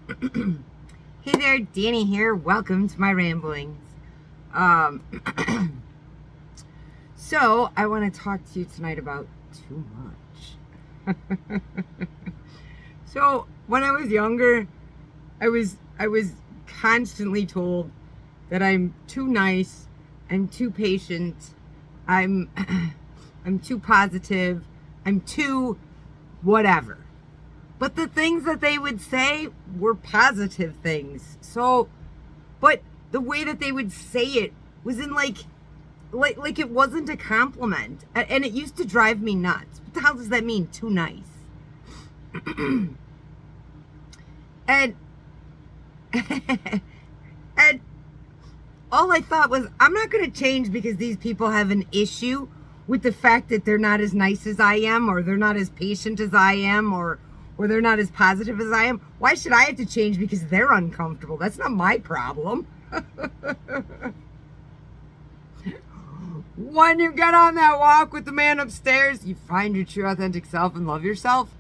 Hey there, Danny here. Welcome to my ramblings. Um, so I want to talk to you tonight about too much. So when I was younger, I was constantly told that I'm too nice, I'm too patient, I'm I'm too positive, I'm too whatever. But the things that they would say were positive things. So, but the way that they would say it was in like it wasn't a compliment. And it used to drive me nuts. What the hell does that mean? Too nice. and and all I thought was, I'm not going to change because these people have an issue with the fact that they're not as nice as I am, or they're not as patient as I am, or they're not as positive as I am. Why should I have to change because they're uncomfortable? That's not my problem. When you get on that walk with the man upstairs, you find your true authentic self and love yourself.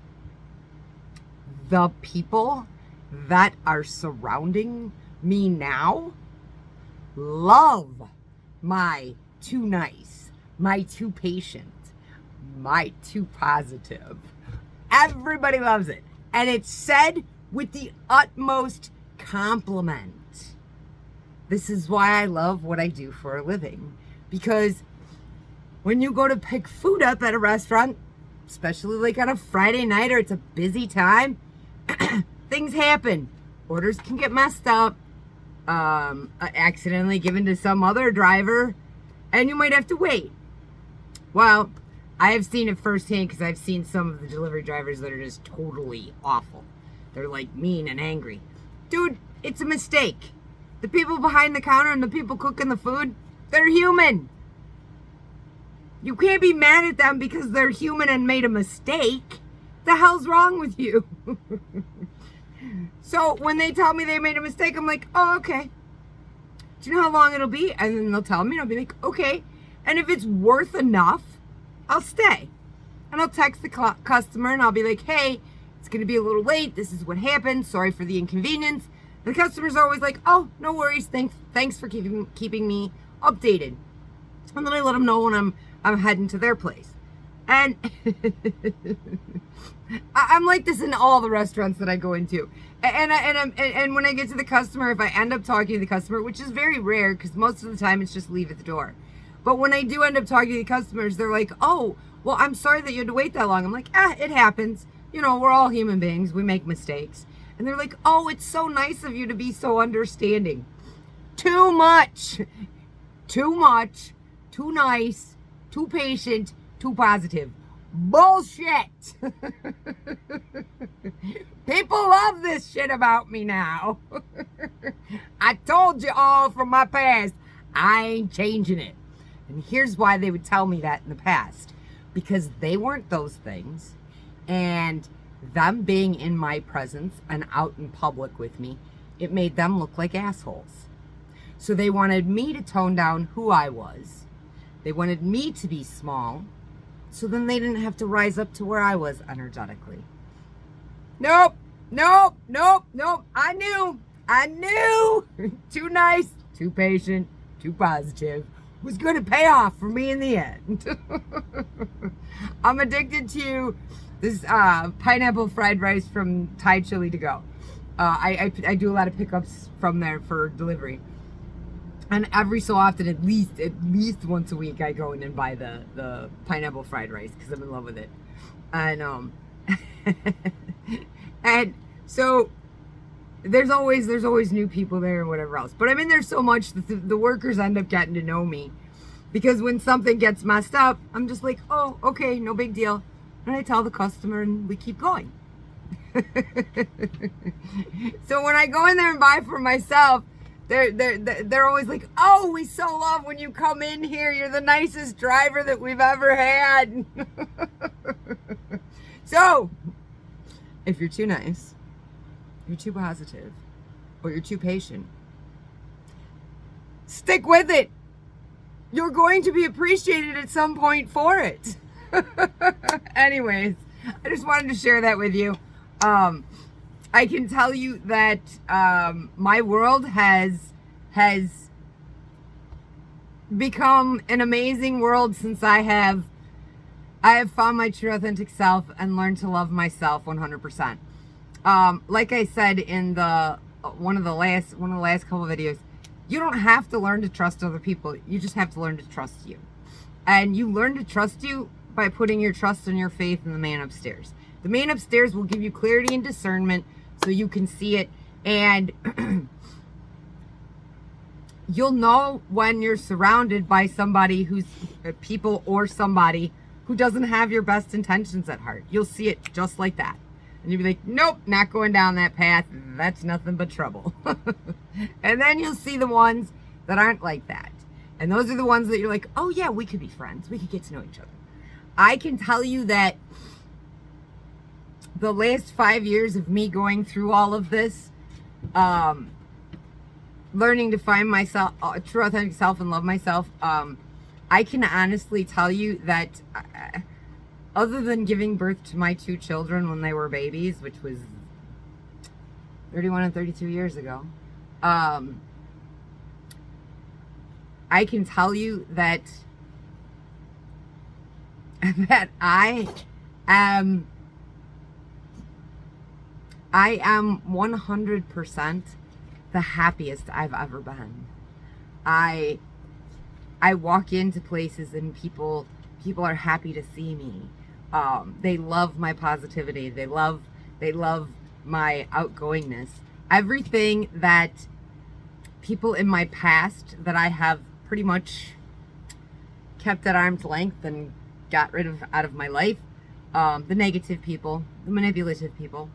The people that are surrounding me now love my too nice, my too patient, my too positive. Everybody loves it. And it's said with the utmost compliment. This is why I love what I do for a living. Because when you go to pick food up at a restaurant, especially like on a Friday night or it's a busy time, things happen. Orders can get messed up, accidentally given to some other driver, and you might have to wait. Well, I have seen it firsthand because I've seen some of the delivery drivers that are just totally awful. They're like mean and angry. Dude, it's a mistake. The people behind the counter and the people cooking the food, they're human. You can't be mad at them because they're human and made a mistake. The hell's wrong with you? So when they tell me they made a mistake, I'm like, oh, okay. Do you know how long it'll be? And then they'll tell me, and I'll be like, okay. And if it's worth enough, I'll stay. And I'll text the customer and I'll be like, hey, it's going to be a little late. This is what happened. Sorry for the inconvenience. The customer's always like, oh, no worries. Thanks for keeping me updated. And then I let them know when I'm heading to their place. And I'm like this in all the restaurants that I go into. And when I get to the customer, if I end up talking to the customer, which is very rare because most of the time it's just leave at the door. But when I do end up talking to the customers, they're like, oh, well, I'm sorry that you had to wait that long. I'm like, it happens. You know, we're all human beings. We make mistakes. And they're like, oh, it's so nice of you to be so understanding. Too much. Too much. Too nice. Too patient. Too positive. Bullshit. People love this shit about me now. I told you all from my past, I ain't changing it. And here's why they would tell me that in the past. Because they weren't those things. And them being in my presence and out in public with me, it made them look like assholes. So they wanted me to tone down who I was. They wanted me to be small. So then they didn't have to rise up to where I was energetically. Nope. I knew. Too nice, too patient, too positive was going to pay off for me in the end. I'm addicted to this pineapple fried rice from Thai Chili to go. I do a lot of pickups from there for delivery. And every so often, at least once a week, I go in and buy the pineapple fried rice because I'm in love with it. And and so there's always new people there and whatever else. But I'm in there so much that the workers end up getting to know me, because when something gets messed up, I'm just like, oh, okay, no big deal. And I tell the customer and we keep going. So when I go in there and buy for myself, they're always like, oh, we so love when you come in here. You're the nicest driver that we've ever had. So if you're too nice, you're too positive, or you're too patient, stick with it. You're going to be appreciated at some point for it. Anyways, I just wanted to share that with you. I can tell you that my world has become an amazing world since I have found my true authentic self and learned to love myself 100%. Like I said in the one of the last couple of videos, you don't have to learn to trust other people. You just have to learn to trust you. And you learn to trust you by putting your trust and your faith in the man upstairs. The man upstairs will give you clarity and discernment so you can see it, and you'll know when you're surrounded by somebody who's people or somebody who doesn't have your best intentions at heart. You'll see it just like that. And you'll be like, nope, not going down that path. That's nothing but trouble. And then you'll see the ones that aren't like that. And those are the ones that you're like, oh yeah, we could be friends. We could get to know each other. I can tell you that the last 5 years of me going through all of this, learning to find myself, true authentic self, and love myself, I can honestly tell you that other than giving birth to my 2 children when they were babies, which was 31 and 32 years ago, I can tell you that I am 100% the happiest I've ever been. I walk into places and people are happy to see me. They love my positivity. They love my outgoingness. Everything that people in my past that I have pretty much kept at arm's length and got rid of out of my life, the negative people, the manipulative people,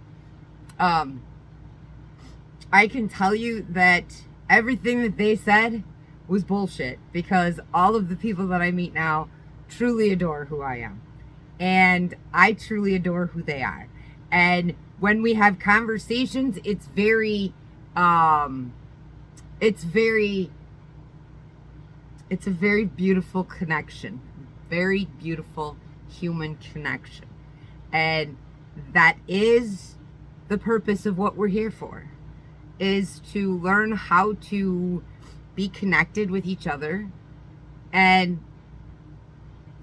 I can tell you that everything that they said was bullshit, because all of the people that I meet now truly adore who I am, and I truly adore who they are. And when we have conversations, it's a very beautiful connection, very beautiful human connection. And that is the purpose of what we're here for, is to learn how to be connected with each other and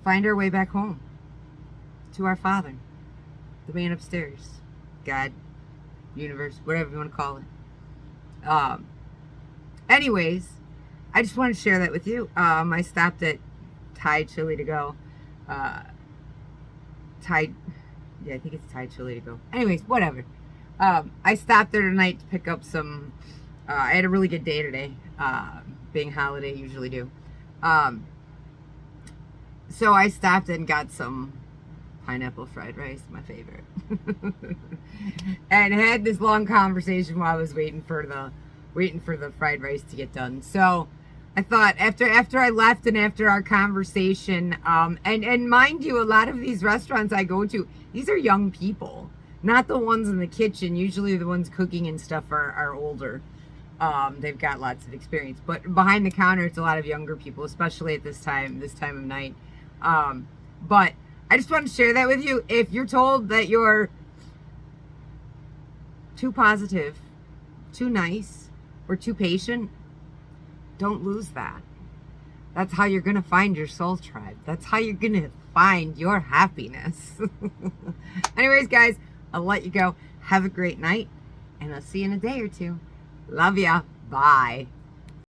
find our way back home to our Father, the man upstairs, God, universe, whatever you want to call it. Anyways, I just wanted to share that with you. I stopped at Thai Chili to go. I think it's Thai Chili to go. Anyways, whatever. I stopped there tonight to pick up some, I had a really good day today, being holiday, usually do. So I stopped and got some pineapple fried rice, my favorite. And had this long conversation while I was waiting for the fried rice to get done. So I thought after I left and after our conversation, and mind you, a lot of these restaurants I go to, these are young people. Not the ones in the kitchen. Usually the ones cooking and stuff are older. They've got lots of experience. But behind the counter, it's a lot of younger people, especially at this time of night. But I just want to share that with you. If you're told that you're too positive, too nice, or too patient, don't lose that. That's how you're going to find your soul tribe. That's how you're going to find your happiness. Anyways, guys, I'll let you go. Have a great night, and I'll see you in a day or two. Love ya. Bye.